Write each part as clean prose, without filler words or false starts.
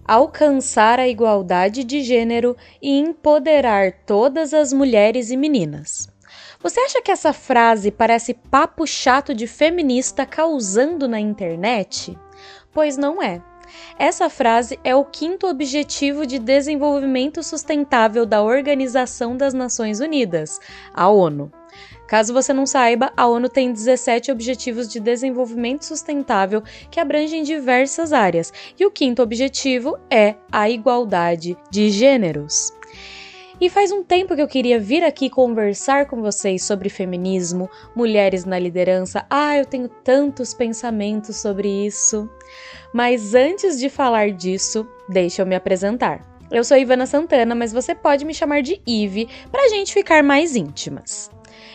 alcançar a igualdade de gênero e empoderar todas as mulheres e meninas. Você acha que essa frase parece papo chato de feminista causando na internet? Pois não é. Essa frase é o 5º Objetivo de Desenvolvimento Sustentável da Organização das Nações Unidas, a ONU. Caso você não saiba, a ONU tem 17 Objetivos de Desenvolvimento Sustentável que abrangem diversas áreas, e o 5º objetivo é a igualdade de gêneros. E faz um tempo que eu queria vir aqui conversar com vocês sobre feminismo, mulheres na liderança. Eu tenho tantos pensamentos sobre isso. Mas antes de falar disso, deixa eu me apresentar. Eu sou Ivana Santana, mas você pode me chamar de Ive pra gente ficar mais íntimas.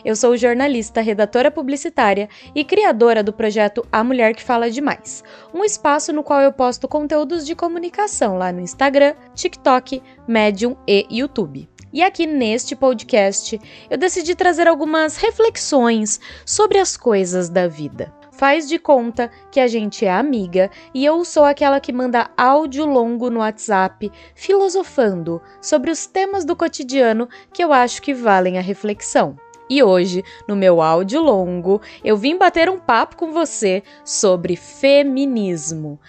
Eu sou jornalista, redatora publicitária e criadora do projeto A Mulher que Fala Demais, um espaço no qual eu posto conteúdos de comunicação lá no Instagram, TikTok, Medium e YouTube. E aqui neste podcast, eu decidi trazer algumas reflexões sobre as coisas da vida. Faz de conta que a gente é amiga e eu sou aquela que manda áudio longo no WhatsApp, filosofando sobre os temas do cotidiano que eu acho que valem a reflexão. E hoje, no meu áudio longo, eu vim bater um papo com você sobre feminismo.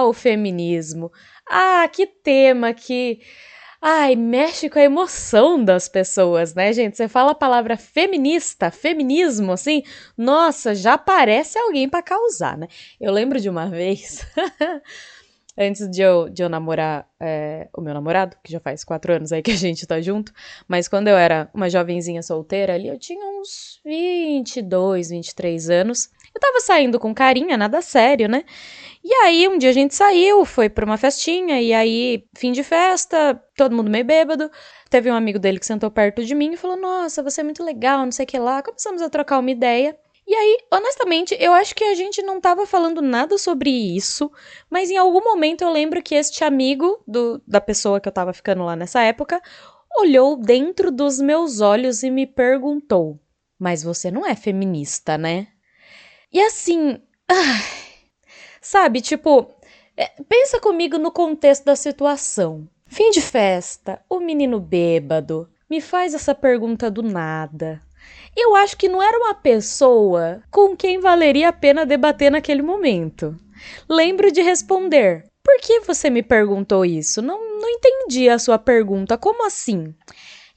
O feminismo! Que tema que... mexe com a emoção das pessoas, né, gente? Você fala a palavra feminista, feminismo, assim, nossa, já parece alguém pra causar, né? Eu lembro de uma vez, antes de eu namorar o meu namorado, que já faz 4 anos aí que a gente tá junto, mas quando eu era uma jovenzinha solteira ali, eu tinha uns 22, 23 anos, eu tava saindo com carinha, nada sério, né? E aí, um dia a gente saiu, foi pra uma festinha, e aí, fim de festa, todo mundo meio bêbado. Teve um amigo dele que sentou perto de mim e falou, nossa, você é muito legal, não sei o que lá. Começamos a trocar uma ideia. E aí, honestamente, eu acho que a gente não tava falando nada sobre isso, mas em algum momento eu lembro que este amigo da pessoa que eu tava ficando lá nessa época, olhou dentro dos meus olhos e me perguntou, mas você não é feminista, né? E assim... Sabe, tipo, pensa comigo no contexto da situação. Fim de festa, o menino bêbado me faz essa pergunta do nada. Eu acho que não era uma pessoa com quem valeria a pena debater naquele momento. Lembro de responder, por que você me perguntou isso? Não entendi a sua pergunta, como assim?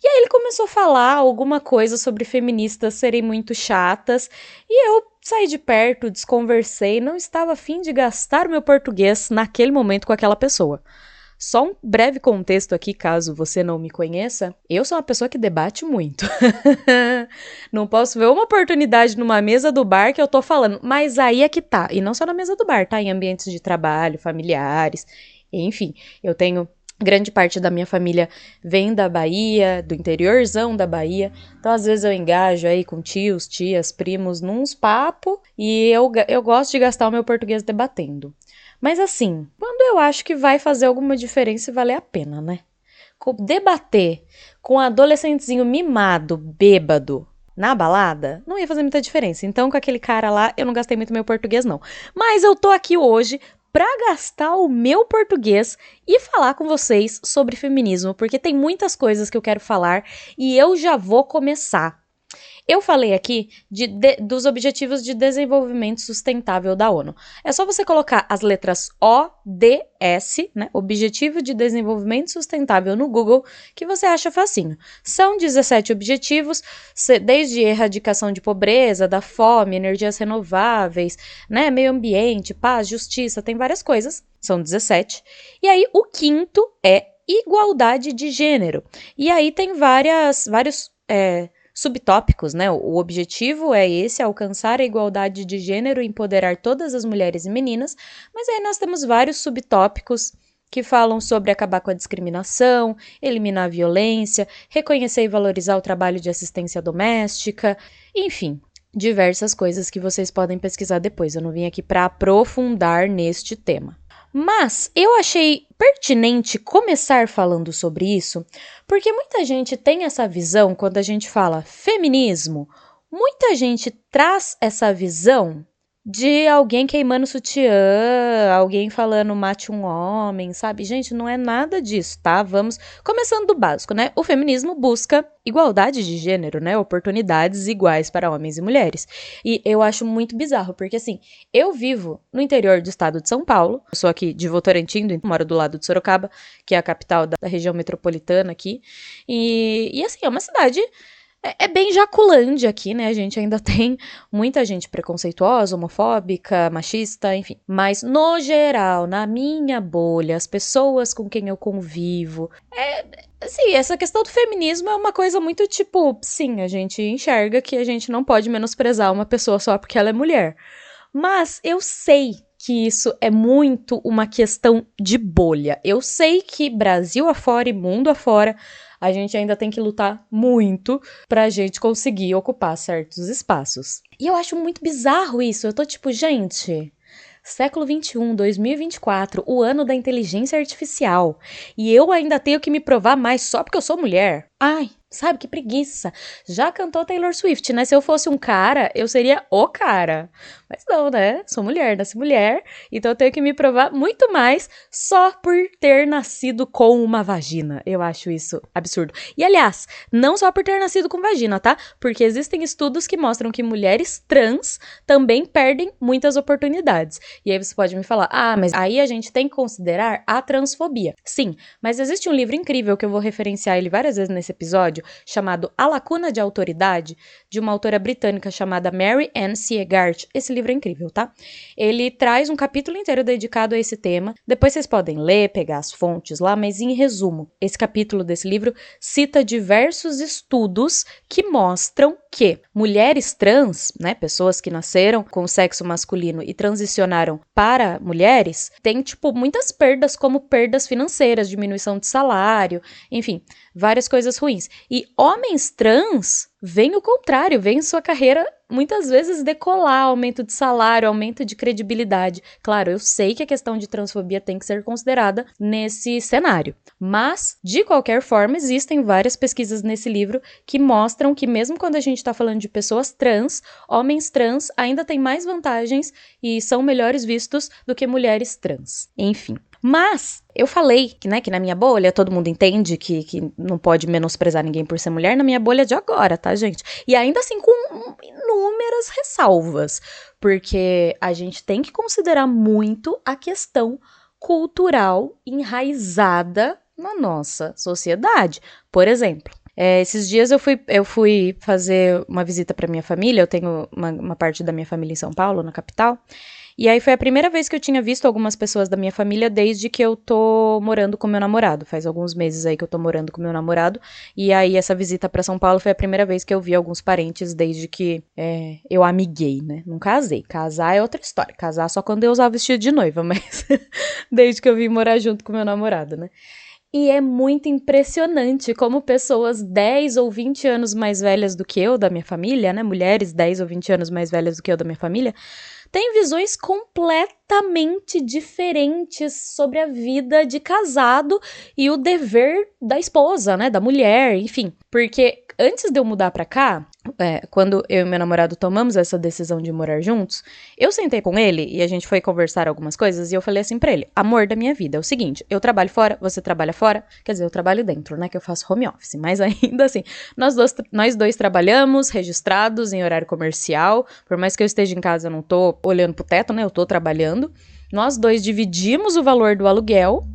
E aí ele começou a falar alguma coisa sobre feministas serem muito chatas, e eu saí de perto, desconversei, não estava a fim de gastar o meu português naquele momento com aquela pessoa. Só um breve contexto aqui, caso você não me conheça, eu sou uma pessoa que debate muito. Não posso ver uma oportunidade numa mesa do bar que eu tô falando, mas aí é que tá, e não só na mesa do bar, tá? Em ambientes de trabalho, familiares, enfim, eu tenho... Grande parte da minha família vem da Bahia, do interiorzão da Bahia. Então, às vezes eu engajo aí com tios, tias, primos, nos papos. E eu gosto de gastar o meu português debatendo. Mas assim, quando eu acho que vai fazer alguma diferença e valer a pena, né? Debater com um adolescentezinho mimado, bêbado, na balada, não ia fazer muita diferença. Então, com aquele cara lá, eu não gastei muito meu português, não. Mas eu tô aqui hoje para gastar o meu português e falar com vocês sobre feminismo, porque tem muitas coisas que eu quero falar e eu já vou começar. Eu falei aqui dos Objetivos de Desenvolvimento Sustentável da ONU. É só você colocar as letras ODS, né, Objetivo de Desenvolvimento Sustentável no Google, que você acha facinho. São 17 objetivos, desde erradicação de pobreza, da fome, energias renováveis, né, meio ambiente, paz, justiça, tem várias coisas. São 17. E aí, o 5º é igualdade de gênero. E aí tem vários subtópicos, né? O objetivo é esse, alcançar a igualdade de gênero e empoderar todas as mulheres e meninas, mas aí nós temos vários subtópicos que falam sobre acabar com a discriminação, eliminar a violência, reconhecer e valorizar o trabalho de assistência doméstica, enfim, diversas coisas que vocês podem pesquisar depois. Eu não vim aqui para aprofundar neste tema. Mas eu achei pertinente começar falando sobre isso, porque muita gente tem essa visão quando a gente fala feminismo, muita gente traz essa visão de alguém queimando sutiã, alguém falando mate um homem, sabe? Gente, não é nada disso, tá? Vamos começando do básico, né? O feminismo busca igualdade de gênero, né? Oportunidades iguais para homens e mulheres. E eu acho muito bizarro, porque assim, eu vivo no interior do estado de São Paulo, eu sou aqui de Votorantim, moro do lado de Sorocaba, que é a capital da região metropolitana aqui. E assim, é uma cidade. É bem Jaculândia aqui, né? A gente ainda tem muita gente preconceituosa, homofóbica, machista, enfim. Mas, no geral, na minha bolha, as pessoas com quem eu convivo. Assim, essa questão do feminismo é uma coisa muito tipo. Sim, a gente enxerga que a gente não pode menosprezar uma pessoa só porque ela é mulher. Mas eu sei que isso é muito uma questão de bolha. Eu sei que Brasil afora e mundo afora, a gente ainda tem que lutar muito pra gente conseguir ocupar certos espaços. E eu acho muito bizarro isso. Eu tô tipo, gente, século XXI, 2024, o ano da inteligência artificial. E eu ainda tenho que me provar mais só porque eu sou mulher? Ai, sabe que preguiça. Já cantou Taylor Swift, né? Se eu fosse um cara, eu seria o cara. Mas não, né? Sou mulher, nasci mulher, então eu tenho que me provar muito mais só por ter nascido com uma vagina. Eu acho isso absurdo. E aliás, não só por ter nascido com vagina, tá? Porque existem estudos que mostram que mulheres trans também perdem muitas oportunidades. E aí você pode me falar, mas aí a gente tem que considerar a transfobia. Sim, mas existe um livro incrível que eu vou referenciar ele várias vezes nesse episódio, chamado A Lacuna de Autoridade, de uma autora britânica chamada Mary Ann Siegart. Esse livro é incrível, tá? Ele traz um capítulo inteiro dedicado a esse tema. Depois vocês podem ler, pegar as fontes lá, mas em resumo, esse capítulo desse livro cita diversos estudos que mostram que mulheres trans, né, pessoas que nasceram com o sexo masculino e transicionaram para mulheres, têm, tipo, muitas perdas, como perdas financeiras, diminuição de salário, enfim, várias coisas ruins. E homens trans veem o contrário, veem sua carreira muitas vezes decolar, aumento de salário, aumento de credibilidade. Claro, eu sei que a questão de transfobia tem que ser considerada nesse cenário, mas, de qualquer forma, existem várias pesquisas nesse livro que mostram que mesmo quando a gente está falando de pessoas trans, homens trans ainda têm mais vantagens e são melhores vistos do que mulheres trans. Enfim. Mas eu falei que, né, que na minha bolha todo mundo entende que não pode menosprezar ninguém por ser mulher, na minha bolha de agora, tá, gente? E ainda assim com inúmeras ressalvas, porque a gente tem que considerar muito a questão cultural enraizada na nossa sociedade. Por exemplo, esses dias eu fui fazer uma visita para minha família, eu tenho uma parte da minha família em São Paulo, na capital, e aí foi a primeira vez que eu tinha visto algumas pessoas da minha família desde que eu tô morando com meu namorado. Faz alguns meses aí que eu tô morando com meu namorado. E aí essa visita pra São Paulo foi a primeira vez que eu vi alguns parentes desde que eu amiguei, né? Não casei. Casar é outra história. Casar só quando eu usar vestido de noiva, mas desde que eu vim morar junto com meu namorado, né? E é muito impressionante como pessoas 10 ou 20 anos mais velhas do que eu, da minha família, né? Mulheres 10 ou 20 anos mais velhas do que eu, da minha família, têm visões completamente diferentes sobre a vida de casado e o dever da esposa, né? Da mulher, enfim. Porque antes de eu mudar pra cá, quando eu e meu namorado tomamos essa decisão de morar juntos, eu sentei com ele e a gente foi conversar algumas coisas e eu falei assim pra ele: amor da minha vida, é o seguinte, eu trabalho fora, você trabalha fora, quer dizer, eu trabalho dentro, né, que eu faço home office, mas ainda assim, nós dois trabalhamos registrados em horário comercial, por mais que eu esteja em casa, eu não tô olhando pro teto, né, eu tô trabalhando, nós dois dividimos o valor do aluguel.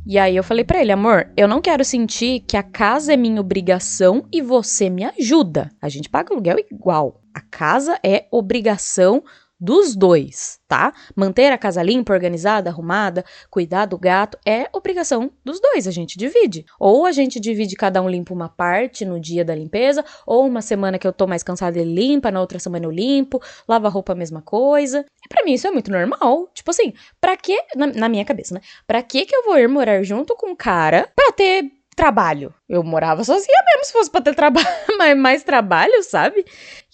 E aí eu falei pra ele, amor, eu não quero sentir que a casa é minha obrigação e você me ajuda. A gente paga aluguel igual. A casa é obrigação dos dois, tá? Manter a casa limpa, organizada, arrumada, cuidar do gato é obrigação dos dois, a gente divide. Ou a gente divide, cada um limpa uma parte no dia da limpeza, ou uma semana que eu tô mais cansada ele limpa, na outra semana eu limpo, lava a roupa a mesma coisa. E pra mim isso é muito normal. Tipo assim, pra que, na minha cabeça, né? Pra que eu vou ir morar junto com um cara pra ter trabalho? Eu morava sozinha mesmo, se fosse pra ter trabalho, mais trabalho, sabe?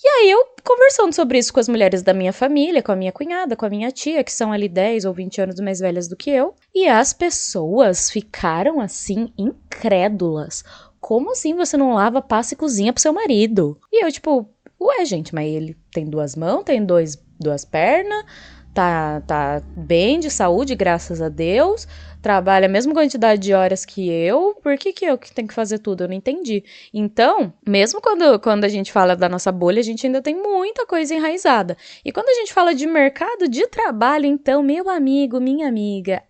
E aí eu conversando sobre isso com as mulheres da minha família, com a minha cunhada, com a minha tia, que são ali 10 ou 20 anos mais velhas do que eu, e as pessoas ficaram assim, incrédulas. Como assim você não lava, passa e cozinha pro seu marido? E eu, tipo, ué, gente, mas ele tem duas mãos, tem dois 2 pernas, tá bem de saúde, graças a Deus, trabalha a mesma quantidade de horas que eu, por que eu que tenho que fazer tudo? Eu não entendi. Então, mesmo quando a gente fala da nossa bolha, a gente ainda tem muita coisa enraizada. E quando a gente fala de mercado de trabalho, então, meu amigo, minha amiga,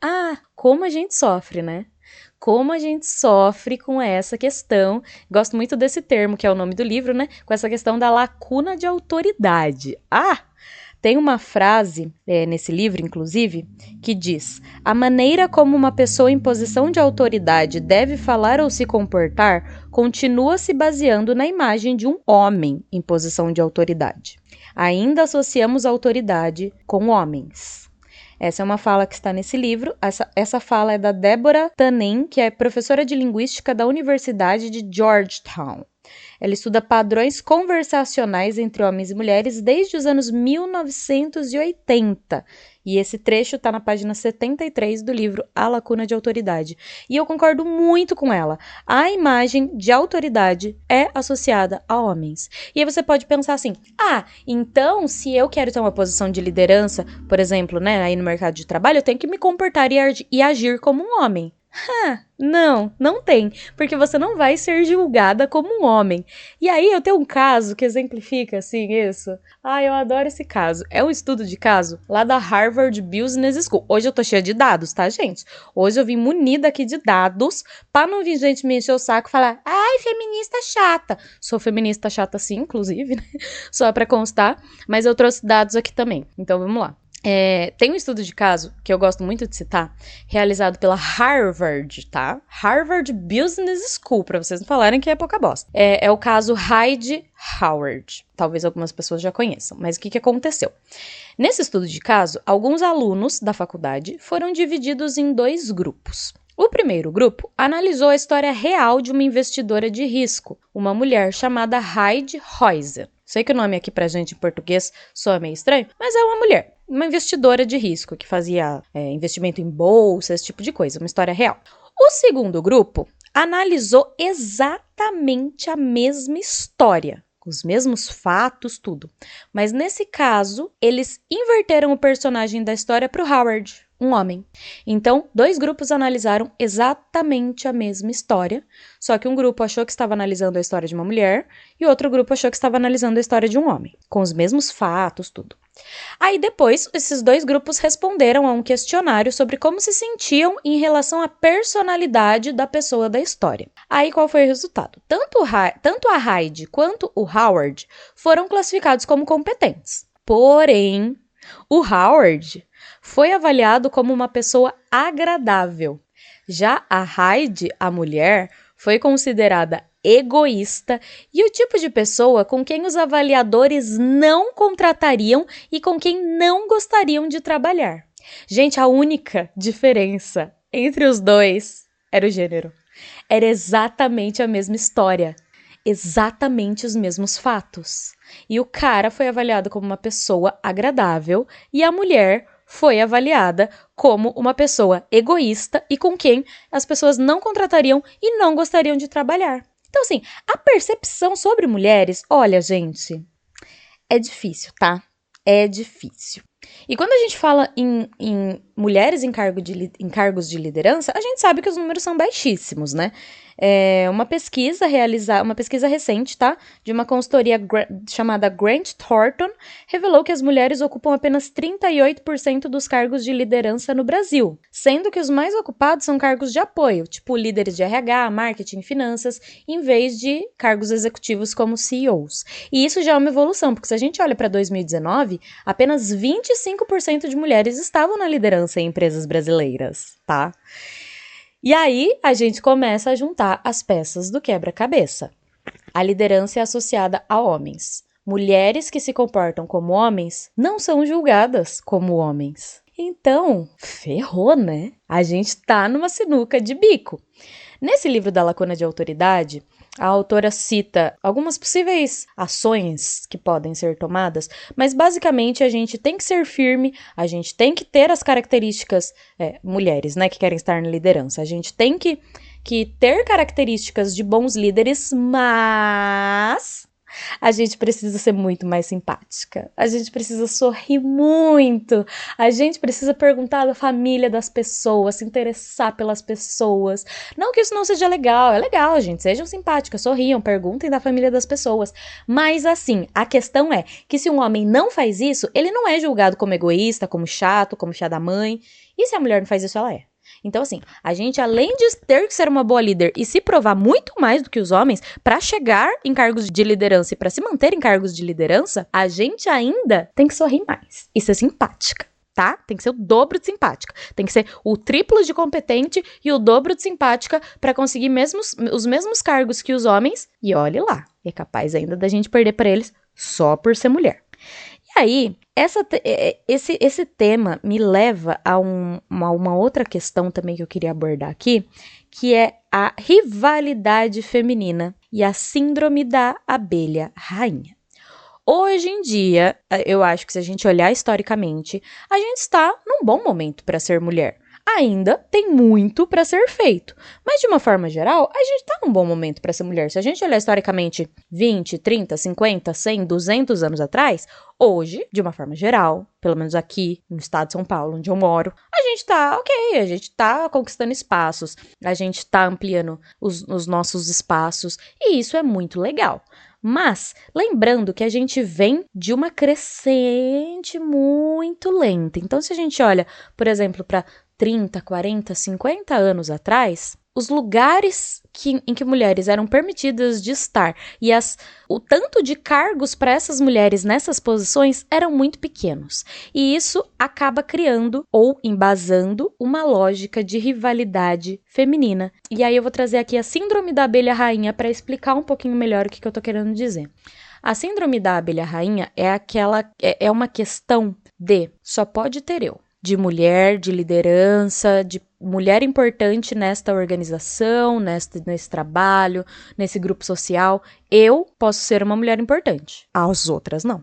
como a gente sofre, né? Como a gente sofre com essa questão, gosto muito desse termo, que é o nome do livro, né? Com essa questão da lacuna de autoridade. Tem uma frase nesse livro, inclusive, que diz: a maneira como uma pessoa em posição de autoridade deve falar ou se comportar continua se baseando na imagem de um homem em posição de autoridade. Ainda associamos autoridade com homens. Essa é uma fala que está nesse livro. Essa fala é da Deborah Tannen, que é professora de linguística da Universidade de Georgetown. Ela estuda padrões conversacionais entre homens e mulheres desde os anos 1980. E esse trecho está na página 73 do livro A Lacuna de Autoridade. E eu concordo muito com ela. A imagem de autoridade é associada a homens. E aí você pode pensar assim, então se eu quero ter uma posição de liderança, por exemplo, né, aí no mercado de trabalho, eu tenho que me comportar e agir como um homem. Não tem, porque você não vai ser julgada como um homem. E aí eu tenho um caso que exemplifica assim isso. Eu adoro esse caso. É um estudo de caso lá da Harvard Business School. Hoje eu tô cheia de dados, tá, gente? Hoje eu vim munida aqui de dados pra não vir gente me encher o saco e falar, feminista chata. Sou feminista chata sim, inclusive, né? Só pra constar, mas eu trouxe dados aqui também. Então vamos lá. Tem um estudo de caso, que eu gosto muito de citar, realizado pela Harvard, tá? Harvard Business School, pra vocês não falarem que é pouca bosta. É o caso Hyde Howard. Talvez algumas pessoas já conheçam, mas o que aconteceu? Nesse estudo de caso, alguns alunos da faculdade foram divididos em 2 grupos. O primeiro grupo analisou a história real de uma investidora de risco, uma mulher chamada Heidi Reuser. Sei que o nome aqui pra gente em português soa meio estranho, mas é uma mulher, uma investidora de risco que fazia investimento em bolsa, esse tipo de coisa, uma história real. O segundo grupo analisou exatamente a mesma história, com os mesmos fatos, tudo. Mas nesse caso, eles inverteram o personagem da história para o Howard, um homem. Então, 2 grupos analisaram exatamente a mesma história, só que um grupo achou que estava analisando a história de uma mulher e outro grupo achou que estava analisando a história de um homem, com os mesmos fatos, tudo. Aí depois, esses 2 grupos responderam a um questionário sobre como se sentiam em relação à personalidade da pessoa da história. Aí qual foi o resultado? Tanto a Heidi quanto o Howard foram classificados como competentes. Porém, o Howard foi avaliado como uma pessoa agradável. Já a Heidi, a mulher, foi considerada egoísta e o tipo de pessoa com quem os avaliadores não contratariam e com quem não gostariam de trabalhar. Gente, a única diferença entre os 2 era o gênero. Era exatamente a mesma história, exatamente os mesmos fatos. E o cara foi avaliado como uma pessoa agradável e a mulher foi avaliada como uma pessoa egoísta e com quem as pessoas não contratariam e não gostariam de trabalhar. Então, assim, a percepção sobre mulheres, olha, gente, é difícil, tá? É difícil. E quando a gente fala em mulheres em cargos de liderança, a gente sabe que os números são baixíssimos, né? Uma pesquisa recente, tá? De uma consultoria chamada Grant Thornton, revelou que as mulheres ocupam apenas 38% dos cargos de liderança no Brasil, sendo que os mais ocupados são cargos de apoio, tipo líderes de RH, marketing e finanças, em vez de cargos executivos como CEOs. E isso já é uma evolução, porque se a gente olha para 2019, apenas 25% de mulheres estavam na liderança em empresas brasileiras, tá? E aí, a gente começa a juntar as peças do quebra-cabeça. A liderança é associada a homens. Mulheres que se comportam como homens não são julgadas como homens. Então, ferrou, né? A gente tá numa sinuca de bico. Nesse livro da Lacuna de Autoridade, a autora cita algumas possíveis ações que podem ser tomadas, mas basicamente a gente tem que ser firme, a gente tem que ter as características, mulheres, né, que querem estar na liderança, a gente tem que ter características de bons líderes, mas A gente precisa ser muito mais simpática. A gente precisa sorrir muito. A gente precisa perguntar da família das pessoas, se interessar pelas pessoas. Não que isso não seja legal. É legal, gente. Sejam simpáticas, sorriam, perguntem da família das pessoas. Mas assim, a questão é que se um homem não faz isso, ele não é julgado como egoísta, como chato, como chá da mãe. E se a mulher não faz isso, ela é. Então, assim, a gente, além de ter que ser uma boa líder e se provar muito mais do que os homens para chegar em cargos de liderança e para se manter em cargos de liderança, a gente ainda tem que sorrir mais e ser simpática, tá? Tem que ser o dobro de simpática. Tem que ser o triplo de competente e o dobro de simpática para conseguir os mesmos cargos que os homens. E olhe lá, é capaz ainda da gente perder para eles só por ser mulher. E aí, esse tema me leva a uma outra questão também que eu queria abordar aqui, que é a rivalidade feminina e a síndrome da abelha rainha. Hoje em dia, eu acho que se a gente olhar historicamente, a gente está num bom momento para ser mulher. Ainda tem muito para ser feito, mas de uma forma geral, a gente tá num bom momento para ser mulher. Se a gente olhar historicamente 20, 30, 50, 100, 200 anos atrás, hoje, de uma forma geral, pelo menos aqui no estado de São Paulo, onde eu moro, a gente tá ok, a gente tá conquistando espaços, a gente tá ampliando os nossos espaços, e isso é muito legal. Mas, lembrando que a gente vem de uma crescente muito lenta. Então, se a gente olha, por exemplo, para 30, 40, 50 anos atrás, os lugares em que mulheres eram permitidas de estar e o tanto de cargos para essas mulheres nessas posições eram muito pequenos. E isso acaba criando ou embasando uma lógica de rivalidade feminina. E aí eu vou trazer aqui a síndrome da abelha rainha para explicar um pouquinho melhor o que eu tô querendo dizer. A síndrome da abelha rainha é uma questão de só pode ter eu. De mulher, de liderança, de mulher importante nesta organização, nesse trabalho, nesse grupo social. Eu posso ser uma mulher importante, as outras não.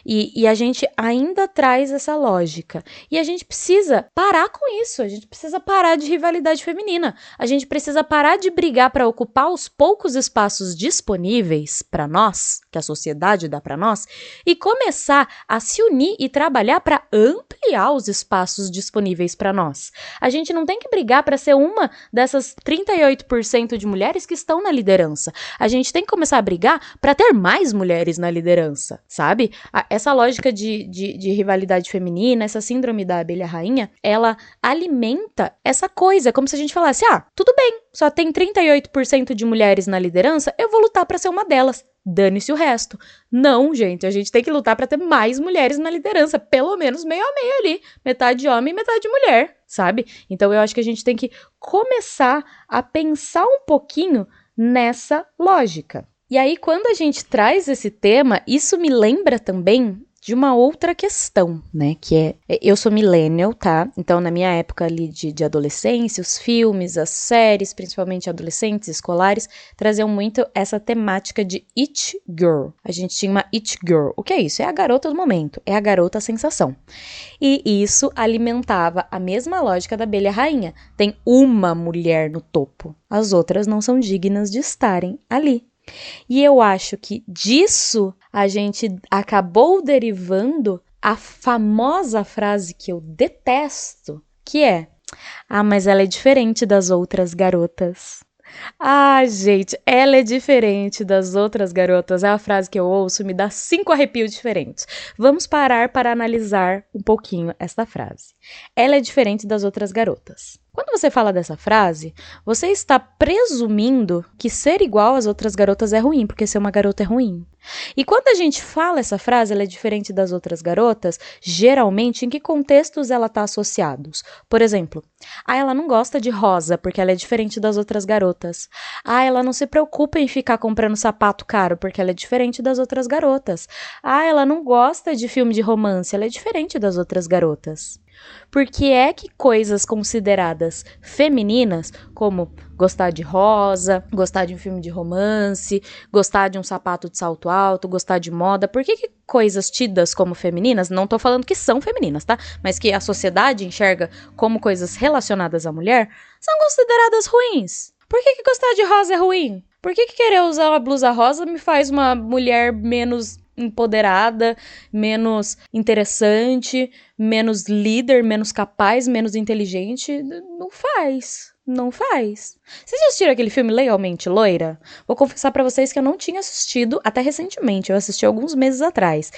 E a gente ainda traz essa lógica. E a gente precisa parar com isso, a gente precisa parar de rivalidade feminina. A gente precisa parar de brigar para ocupar os poucos espaços disponíveis para nós, que a sociedade dá para nós, e começar a se unir e trabalhar para ampliar os espaços disponíveis para nós. A gente não tem que brigar para ser uma dessas 38% de mulheres que estão na liderança. A gente tem que começar a brigar para ter mais mulheres na liderança, sabe? Essa lógica de rivalidade feminina, essa síndrome da abelha rainha, ela alimenta essa coisa, como se a gente falasse, tudo bem, só tem 38% de mulheres na liderança, eu vou lutar para ser uma delas. Dane-se o resto. Não, gente, a gente tem que lutar para ter mais mulheres na liderança, pelo menos meio a meio ali, metade homem e metade mulher, sabe? Então eu acho que a gente tem que começar a pensar um pouquinho nessa lógica. E aí, quando a gente traz esse tema, isso me lembra também de uma outra questão, né, que eu sou millennial, tá? Então, na minha época ali de adolescência, os filmes, as séries, principalmente adolescentes, escolares, traziam muito essa temática de it girl. A gente tinha uma it girl. O que é isso? É a garota do momento, é a garota sensação. E isso alimentava a mesma lógica da abelha rainha. Tem uma mulher no topo, as outras não são dignas de estarem ali. E eu acho que disso a gente acabou derivando a famosa frase que eu detesto, que é: mas ela é diferente das outras garotas. Gente, ela é diferente das outras garotas. É a frase que eu ouço, me dá 5 arrepios diferentes. Vamos parar para analisar um pouquinho esta frase. Ela é diferente das outras garotas. Quando você fala dessa frase, você está presumindo que ser igual às outras garotas é ruim, porque ser uma garota é ruim. E quando a gente fala essa frase, ela é diferente das outras garotas, geralmente, em que contextos ela está associada? Por exemplo, ela não gosta de rosa, porque ela é diferente das outras garotas. Ela não se preocupa em ficar comprando sapato caro, porque ela é diferente das outras garotas. Ela não gosta de filme de romance, ela é diferente das outras garotas. Porque é que coisas consideradas femininas, como gostar de rosa, gostar de um filme de romance, gostar de um sapato de salto alto, gostar de moda, por que coisas tidas como femininas, não tô falando que são femininas, tá? Mas que a sociedade enxerga como coisas relacionadas à mulher, são consideradas ruins? Por que gostar de rosa é ruim? Por que querer usar uma blusa rosa me faz uma mulher menos empoderada, menos interessante, menos líder, menos capaz, menos inteligente? Não faz. Não faz. Vocês já assistiram aquele filme Legalmente Loira? Vou confessar pra vocês que eu não tinha assistido até recentemente. Eu assisti alguns meses atrás.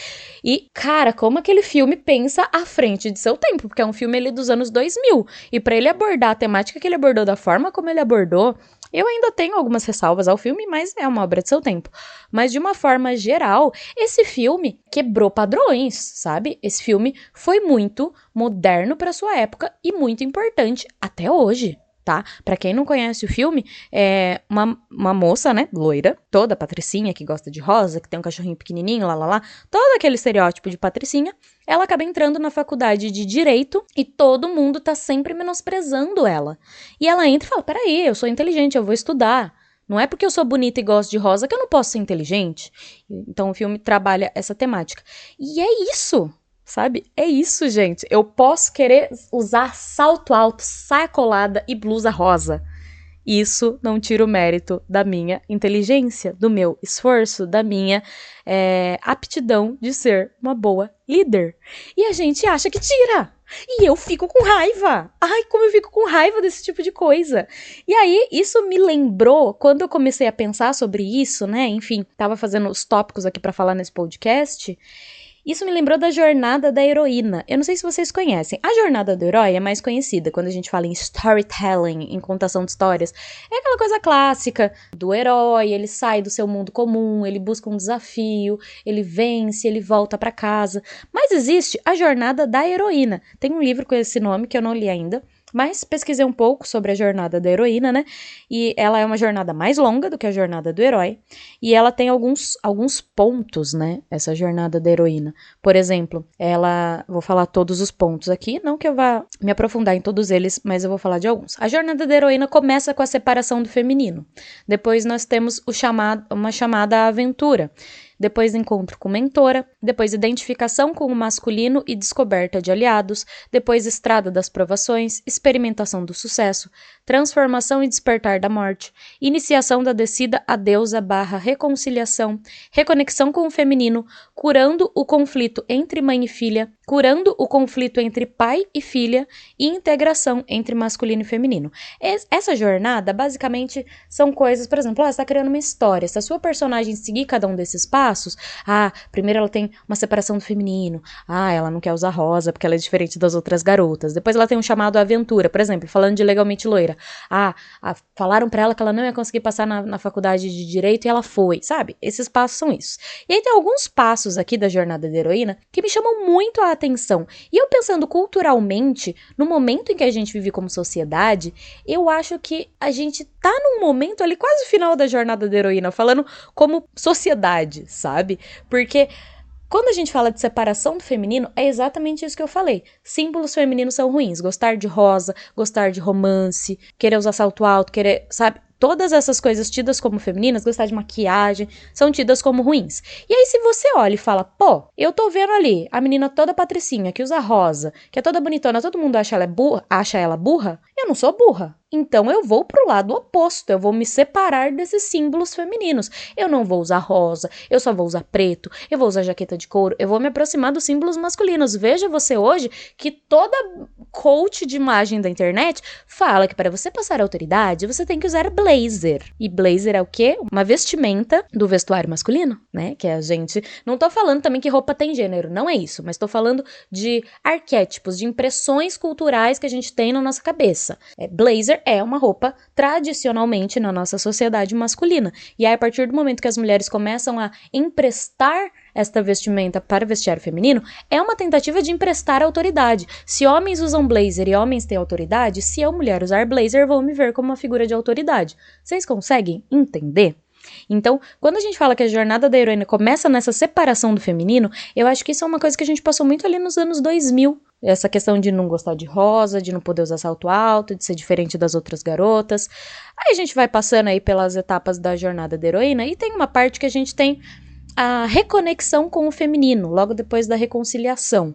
E, cara, como aquele filme pensa à frente de seu tempo, porque é um filme ali dos anos 2000. E pra ele abordar a temática que ele abordou da forma como ele abordou, eu ainda tenho algumas ressalvas ao filme, mas é uma obra de seu tempo. Mas de uma forma geral, esse filme quebrou padrões, sabe? Esse filme foi muito moderno pra sua época e muito importante até hoje. Tá? Pra quem não conhece o filme, é uma moça, né, loira, toda patricinha, que gosta de rosa, que tem um cachorrinho pequenininho, lá, todo aquele estereótipo de patricinha, ela acaba entrando na faculdade de Direito e todo mundo tá sempre menosprezando ela. E ela entra e fala, peraí, eu sou inteligente, eu vou estudar. Não é porque eu sou bonita e gosto de rosa que eu não posso ser inteligente. Então o filme trabalha essa temática. E é isso! Sabe? É isso, gente. Eu posso querer usar salto alto, saia colada e blusa rosa. Isso não tira o mérito da minha inteligência, do meu esforço, da minha aptidão de ser uma boa líder. E a gente acha que tira. E eu fico com raiva. Ai, como eu fico com raiva desse tipo de coisa. E aí, isso me lembrou, quando eu comecei a pensar sobre isso, né? Enfim, tava fazendo os tópicos aqui pra falar nesse podcast. Isso me lembrou da Jornada da Heroína. Eu não sei se vocês conhecem. A Jornada do Herói é mais conhecida quando a gente fala em storytelling, em contação de histórias. É aquela coisa clássica do herói, ele sai do seu mundo comum, ele busca um desafio, ele vence, ele volta pra casa. Mas existe a Jornada da Heroína. Tem um livro com esse nome que eu não li ainda. Mas pesquisei um pouco sobre a jornada da heroína, né? E ela é uma jornada mais longa do que a jornada do herói. E ela tem alguns pontos, né? Essa jornada da heroína. Por exemplo, vou falar todos os pontos aqui. Não que eu vá me aprofundar em todos eles, mas eu vou falar de alguns. A jornada da heroína começa com a separação do feminino. Depois nós temos uma chamada à aventura. Depois encontro com mentora, depois identificação com o masculino e descoberta de aliados, depois estrada das provações, experimentação do sucesso, transformação e despertar da morte, iniciação da descida à deusa / reconciliação, reconexão com o feminino, curando o conflito entre mãe e filha, curando o conflito entre pai e filha e integração entre masculino e feminino. Essa jornada, basicamente, são coisas, por exemplo, você está criando uma história, se a sua personagem seguir cada um desses passos, primeiro ela tem uma separação do feminino, ela não quer usar rosa porque ela é diferente das outras garotas, depois ela tem um chamado à aventura, por exemplo, falando de Legalmente Loira, falaram pra ela que ela não ia conseguir passar na faculdade de Direito e ela foi, sabe? Esses passos são isso. E aí tem alguns passos aqui da jornada da heroína que me chamam muito a atenção. E eu pensando culturalmente, no momento em que a gente vive como sociedade, eu acho que a gente tá num momento ali quase final da jornada da heroína, falando como sociedade, sabe? Porque quando a gente fala de separação do feminino, é exatamente isso que eu falei. Símbolos femininos são ruins. Gostar de rosa, gostar de romance, querer usar salto alto, querer, sabe? Todas essas coisas tidas como femininas, gostar de maquiagem, são tidas como ruins. E aí se você olha e fala, eu tô vendo ali a menina toda patricinha, que usa rosa, que é toda bonitona, todo mundo acha ela burra, eu não sou burra. Então eu vou pro lado oposto, eu vou me separar desses símbolos femininos. Eu não vou usar rosa, eu só vou usar preto, eu vou usar jaqueta de couro, eu vou me aproximar dos símbolos masculinos. Veja você hoje que toda coach de imagem da internet fala que para você passar autoridade, você tem que usar blazer. E blazer é o quê? Uma vestimenta do vestuário masculino, né? Que a gente... Não tô falando também que roupa tem gênero, não é isso. Mas tô falando de arquétipos, de impressões culturais que a gente tem na nossa cabeça. Blazer é uma roupa tradicionalmente na nossa sociedade masculina. E aí, a partir do momento que as mulheres começam a emprestar esta vestimenta para o vestiário feminino, é uma tentativa de emprestar autoridade. Se homens usam blazer e homens têm autoridade, se eu, mulher, usar blazer, vou me ver como uma figura de autoridade. Vocês conseguem entender? Então, quando a gente fala que a jornada da heroína começa nessa separação do feminino, eu acho que isso é uma coisa que a gente passou muito ali nos anos 2000. Essa questão de não gostar de rosa, de não poder usar salto alto, de ser diferente das outras garotas. Aí a gente vai passando aí pelas etapas da jornada da heroína e tem uma parte que a gente tem a reconexão com o feminino, logo depois da reconciliação.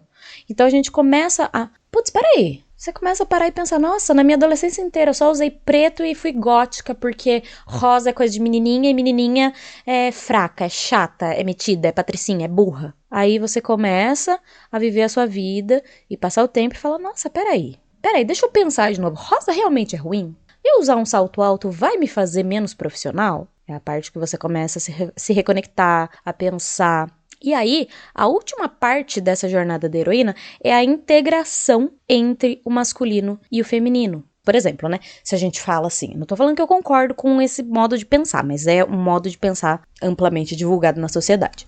Então a gente começa a... Peraí, Você começa a parar e pensar, nossa, na minha adolescência inteira eu só usei preto e fui gótica, porque rosa é coisa de menininha e menininha é fraca, é chata, é metida, é patricinha, é burra. Aí você começa a viver a sua vida e passar o tempo e fala, nossa, peraí, deixa eu pensar de novo, rosa realmente é ruim? Eu usar um salto alto vai me fazer menos profissional? É a parte que você começa a se reconectar, a pensar. E aí, a última parte dessa jornada da heroína é a integração entre o masculino e o feminino. Por exemplo, né? Se a gente fala assim, não tô falando que eu concordo com esse modo de pensar, mas é um modo de pensar amplamente divulgado na sociedade.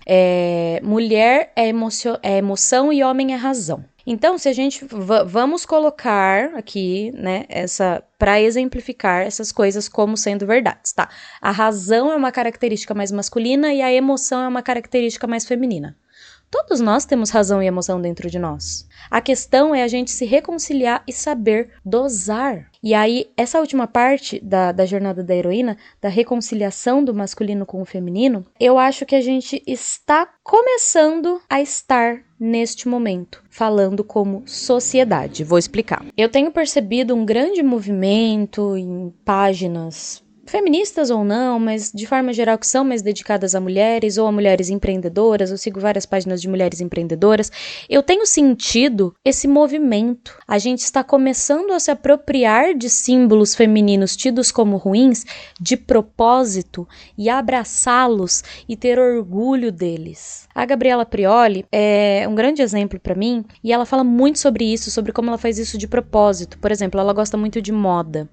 Mulher é emoção e homem é razão. Então, se a gente vamos colocar aqui, né, para exemplificar essas coisas como sendo verdades, tá? A razão é uma característica mais masculina e a emoção é uma característica mais feminina. Todos nós temos razão e emoção dentro de nós. A questão é a gente se reconciliar e saber dosar. E aí, essa última parte da jornada da heroína, da reconciliação do masculino com o feminino, eu acho que a gente está começando a estar neste momento, falando como sociedade. Vou explicar. Eu tenho percebido um grande movimento em páginas feministas ou não, mas de forma geral que são mais dedicadas a mulheres ou a mulheres empreendedoras. Eu sigo várias páginas de mulheres empreendedoras. Eu tenho sentido esse movimento. A gente está começando a se apropriar de símbolos femininos tidos como ruins de propósito e abraçá-los e ter orgulho deles. A Gabriela Prioli é um grande exemplo para mim e ela fala muito sobre isso, sobre como ela faz isso de propósito. Por exemplo, ela gosta muito de moda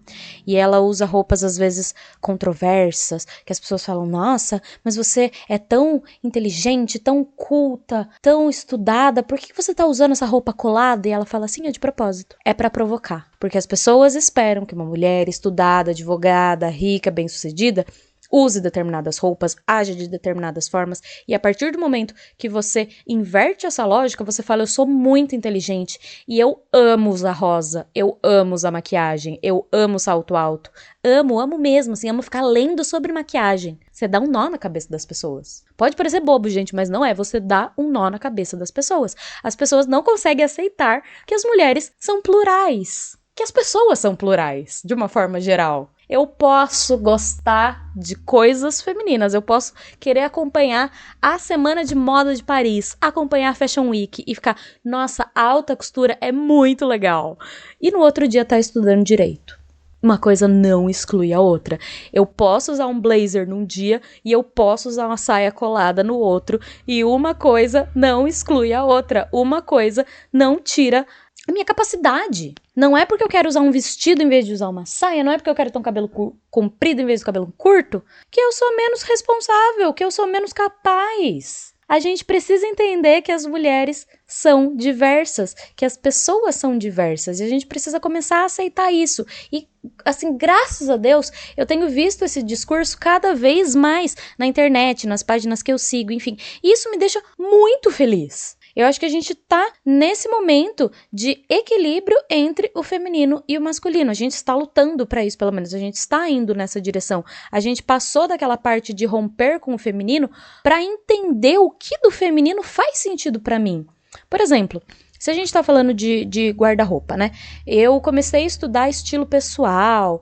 e ela usa roupas às vezes controversas, que as pessoas falam, nossa, mas você é tão inteligente, tão culta, tão estudada, por que você tá usando essa roupa colada? E ela fala assim, é de propósito, é pra provocar, porque as pessoas esperam que uma mulher estudada, advogada, rica, bem-sucedida, use determinadas roupas, age de determinadas formas, e a partir do momento que você inverte essa lógica, você fala, eu sou muito inteligente, e eu amo usar rosa, eu amo usar maquiagem, eu amo salto alto, amo mesmo, assim, amo ficar lendo sobre maquiagem. Você dá um nó na cabeça das pessoas. Pode parecer bobo, gente, mas não é, você dá um nó na cabeça das pessoas. As pessoas não conseguem aceitar que as mulheres são plurais, que as pessoas são plurais, de uma forma geral. Eu posso gostar de coisas femininas, eu posso querer acompanhar a Semana de Moda de Paris, acompanhar a Fashion Week e ficar, nossa, a alta costura é muito legal. E no outro dia tá estudando direito. Uma coisa não exclui a outra. Eu posso usar um blazer num dia e eu posso usar uma saia colada no outro. E uma coisa não exclui a outra. Uma coisa não tira a minha capacidade. Não é porque eu quero usar um vestido em vez de usar uma saia, não é porque eu quero ter um cabelo comprido em vez de cabelo curto, que eu sou menos responsável, que eu sou menos capaz. A gente precisa entender que as mulheres são diversas, que as pessoas são diversas, e a gente precisa começar a aceitar isso. E, assim, graças a Deus, eu tenho visto esse discurso cada vez mais na internet, nas páginas que eu sigo, enfim. E isso me deixa muito feliz. Eu acho que a gente tá nesse momento de equilíbrio entre o feminino e o masculino. A gente está lutando para isso, pelo menos. A gente está indo nessa direção. A gente passou daquela parte de romper com o feminino para entender o que do feminino faz sentido para mim. Por exemplo, se a gente tá falando de guarda-roupa, né? Eu comecei a estudar estilo pessoal,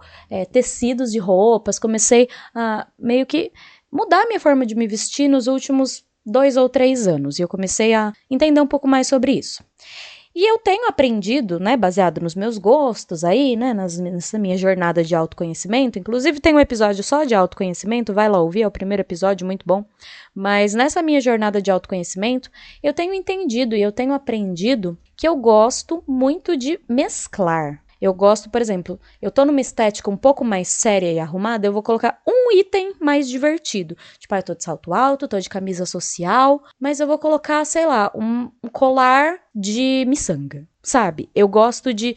tecidos de roupas, comecei a meio que mudar minha forma de me vestir nos últimos 2 ou 3 anos, e eu comecei a entender um pouco mais sobre isso. E eu tenho aprendido, né, baseado nos meus gostos aí, né, nessa minha jornada de autoconhecimento, inclusive tem um episódio só de autoconhecimento, vai lá ouvir, é o primeiro episódio, muito bom, mas nessa minha jornada de autoconhecimento, eu tenho entendido e eu tenho aprendido que eu gosto muito de mesclar. Eu gosto, por exemplo, eu tô numa estética um pouco mais séria e arrumada, eu vou colocar um item mais divertido. Tipo, eu tô de salto alto, tô de camisa social, mas eu vou colocar, sei lá, um colar de miçanga, sabe? Eu gosto de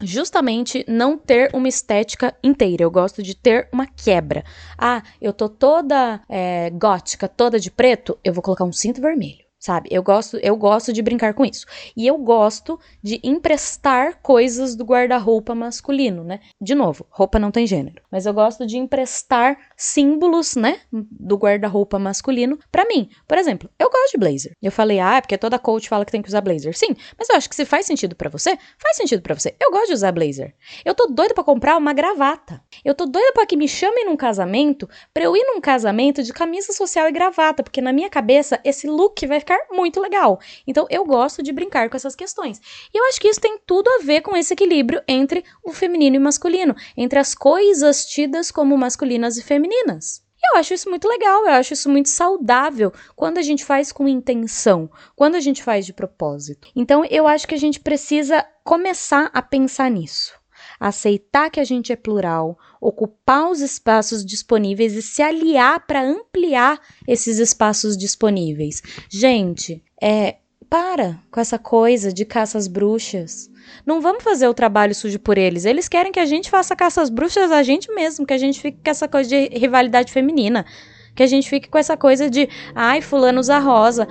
justamente não ter uma estética inteira, eu gosto de ter uma quebra. Ah, eu tô toda gótica, toda de preto, eu vou colocar um cinto vermelho. sabe? Eu gosto de brincar com isso. E eu gosto de emprestar coisas do guarda-roupa masculino, né? De novo, roupa não tem gênero. Mas eu gosto de emprestar símbolos, né? Do guarda-roupa masculino pra mim. Por exemplo, eu gosto de blazer. Eu falei, porque toda coach fala que tem que usar blazer. Sim, mas eu acho que se faz sentido pra você, faz sentido pra você. Eu gosto de usar blazer. Eu tô doida pra comprar uma gravata. Eu tô doida pra que me chamem num casamento, pra eu ir num casamento de camisa social e gravata, porque na minha cabeça esse look vai ficar muito legal. Então eu gosto de brincar com essas questões. E eu acho que isso tem tudo a ver com esse equilíbrio entre o feminino e o masculino, entre as coisas tidas como masculinas e femininas. E eu acho isso muito legal, eu acho isso muito saudável quando a gente faz com intenção, quando a gente faz de propósito. Então eu acho que a gente precisa começar a pensar nisso. Aceitar que a gente é plural, ocupar os espaços disponíveis e se aliar para ampliar esses espaços disponíveis. Gente, para com essa coisa de caça às bruxas. Não vamos fazer o trabalho sujo por eles. Eles querem que a gente faça caça às bruxas a gente mesmo, que a gente fique com essa coisa de rivalidade feminina. Que a gente fique com essa coisa de, fulano usa rosa,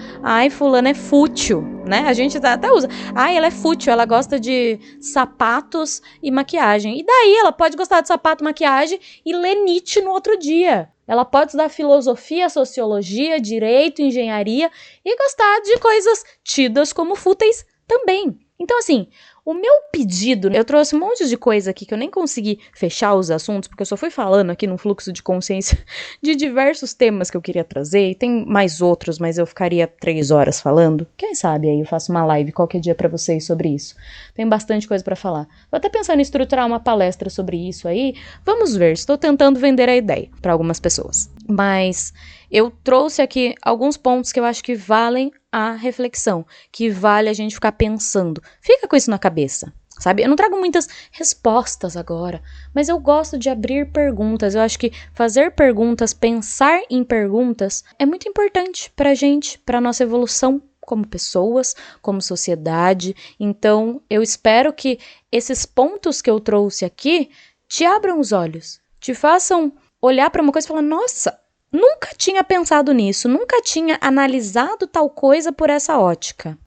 fulano é fútil, né? A gente até usa, ela é fútil, ela gosta de sapatos e maquiagem. E daí ela pode gostar de sapato, maquiagem e ler Nietzsche no outro dia. Ela pode estudar filosofia, sociologia, direito, engenharia e gostar de coisas tidas como fúteis também. Então, assim, o meu pedido, eu trouxe um monte de coisa aqui que eu nem consegui fechar os assuntos, porque eu só fui falando aqui no fluxo de consciência de diversos temas que eu queria trazer, e tem mais outros, mas eu ficaria 3 horas falando. Quem sabe aí eu faço uma live qualquer dia pra vocês sobre isso. Tem bastante coisa pra falar. Vou até pensando em estruturar uma palestra sobre isso aí. Vamos ver, estou tentando vender a ideia pra algumas pessoas. Mas eu trouxe aqui alguns pontos que eu acho que valem a reflexão, que vale a gente ficar pensando. Fica com isso na cabeça, sabe? Eu não trago muitas respostas agora, mas eu gosto de abrir perguntas. Eu acho que fazer perguntas, pensar em perguntas é muito importante pra gente, pra nossa evolução como pessoas, como sociedade. Então, eu espero que esses pontos que eu trouxe aqui te abram os olhos, te façam olhar pra uma coisa e falar, nossa, nunca tinha pensado nisso, nunca tinha analisado tal coisa por essa ótica.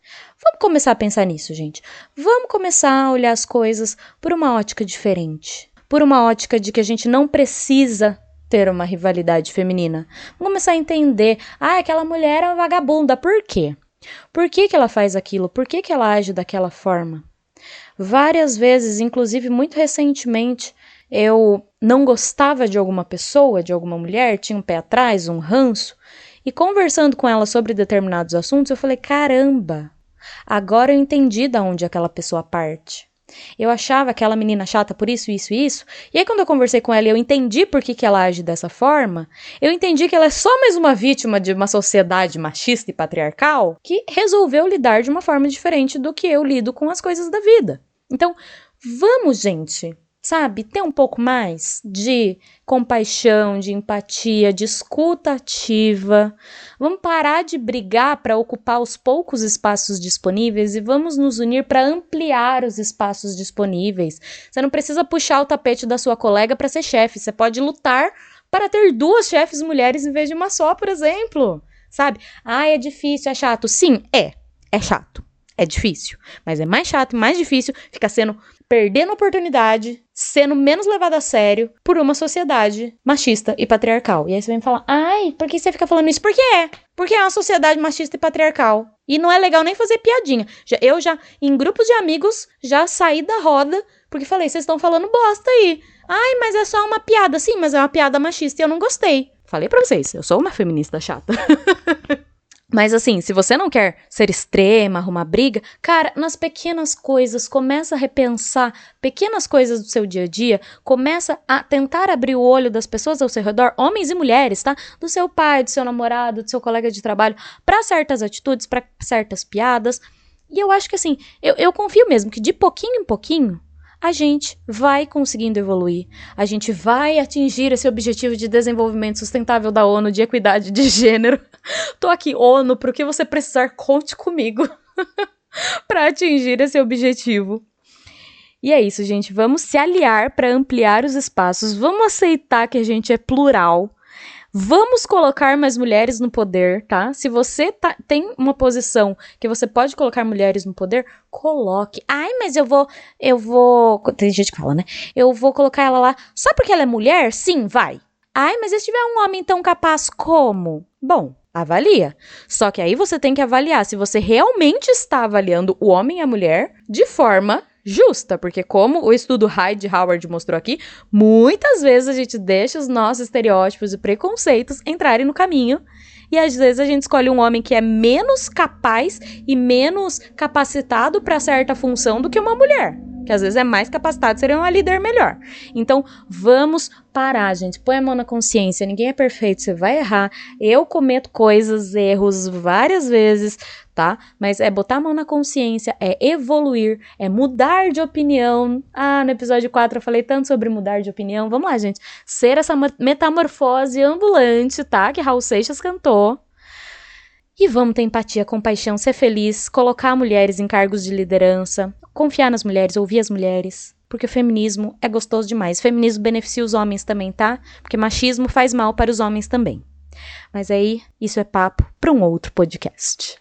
Vamos começar a pensar nisso, gente. Vamos começar a olhar as coisas por uma ótica diferente. Por uma ótica de que a gente não precisa ter uma rivalidade feminina. Vamos começar a entender, aquela mulher é uma vagabunda, por quê? Por que ela faz aquilo? Por que ela age daquela forma? Várias vezes, inclusive muito recentemente, eu não gostava de alguma pessoa, de alguma mulher, tinha um pé atrás, um ranço, e conversando com ela sobre determinados assuntos, eu falei, caramba, agora eu entendi de onde aquela pessoa parte. Eu achava aquela menina chata por isso, isso e isso, e aí quando eu conversei com ela e eu entendi por que ela age dessa forma, eu entendi que ela é só mais uma vítima de uma sociedade machista e patriarcal que resolveu lidar de uma forma diferente do que eu lido com as coisas da vida. Então, vamos, gente, sabe, ter um pouco mais de compaixão, de empatia, de escuta ativa. Vamos parar de brigar para ocupar os poucos espaços disponíveis e vamos nos unir para ampliar os espaços disponíveis. Você não precisa puxar o tapete da sua colega para ser chefe, você pode lutar para ter 2 chefes mulheres em vez de uma só, por exemplo. Sabe? É difícil, é chato. Sim, é chato. É difícil, mas é mais chato e mais difícil ficar perdendo oportunidade, sendo menos levado a sério por uma sociedade machista e patriarcal. E aí você vem falar, por que você fica falando isso? Por que é? Porque é uma sociedade machista e patriarcal. E não é legal nem fazer piadinha. Eu já, em grupos de amigos, já saí da roda, porque falei, vocês estão falando bosta aí. Mas é só uma piada. Sim, mas é uma piada machista e eu não gostei. Falei pra vocês, eu sou uma feminista chata. Mas assim, se você não quer ser extrema, arrumar briga, cara, nas pequenas coisas, começa a repensar pequenas coisas do seu dia a dia, começa a tentar abrir o olho das pessoas ao seu redor, homens e mulheres, tá? Do seu pai, do seu namorado, do seu colega de trabalho, para certas atitudes, para certas piadas. E eu acho que assim, eu confio mesmo que de pouquinho em pouquinho, a gente vai conseguindo evoluir, a gente vai atingir esse objetivo de desenvolvimento sustentável da ONU de equidade de gênero. Tô aqui, ONU, pro que você precisar, conte comigo para atingir esse objetivo. E é isso, gente, vamos se aliar para ampliar os espaços, vamos aceitar que a gente é plural, Vamos colocar mais mulheres no poder, tá? Se você tem uma posição que você pode colocar mulheres no poder, coloque. Ai, mas eu vou... Tem gente que fala, né? Eu vou colocar ela lá só porque ela é mulher? Sim, vai. Ai, mas e se tiver um homem tão capaz como? Bom, avalia. Só que aí você tem que avaliar se você realmente está avaliando o homem e a mulher de forma justa, porque como o estudo Hyde Howard mostrou aqui, muitas vezes a gente deixa os nossos estereótipos e preconceitos entrarem no caminho e às vezes a gente escolhe um homem que é menos capaz e menos capacitado para certa função do que uma mulher, que às vezes é mais capacitado, seria uma líder melhor. Então, vamos parar, gente. Põe a mão na consciência. Ninguém é perfeito, você vai errar. Eu cometo erros várias vezes, tá? Mas é botar a mão na consciência, é evoluir, é mudar de opinião. No episódio 4 eu falei tanto sobre mudar de opinião. Vamos lá, gente. Ser essa metamorfose ambulante, tá? Que Raul Seixas cantou. E vamos ter empatia, compaixão, ser feliz, colocar mulheres em cargos de liderança, confiar nas mulheres, ouvir as mulheres, porque o feminismo é gostoso demais. O feminismo beneficia os homens também, tá? Porque machismo faz mal para os homens também. Mas aí, isso é papo para um outro podcast.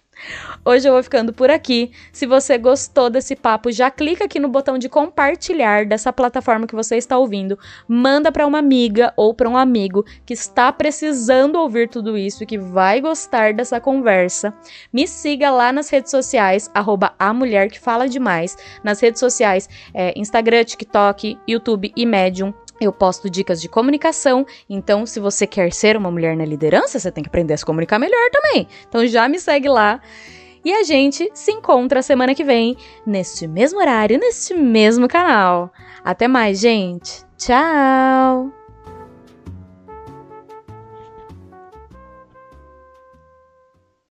Hoje eu vou ficando por aqui. Se você gostou desse papo, já clica aqui no botão de compartilhar dessa plataforma que você está ouvindo. Manda para uma amiga ou para um amigo que está precisando ouvir tudo isso e que vai gostar dessa conversa. Me siga lá nas redes sociais, @amulherquefala_demais. Nas redes sociais, Instagram, TikTok, YouTube e Medium. Eu posto dicas de comunicação, então se você quer ser uma mulher na liderança, você tem que aprender a se comunicar melhor também. Então já me segue lá e a gente se encontra semana que vem, neste mesmo horário, neste mesmo canal. Até mais, gente! Tchau!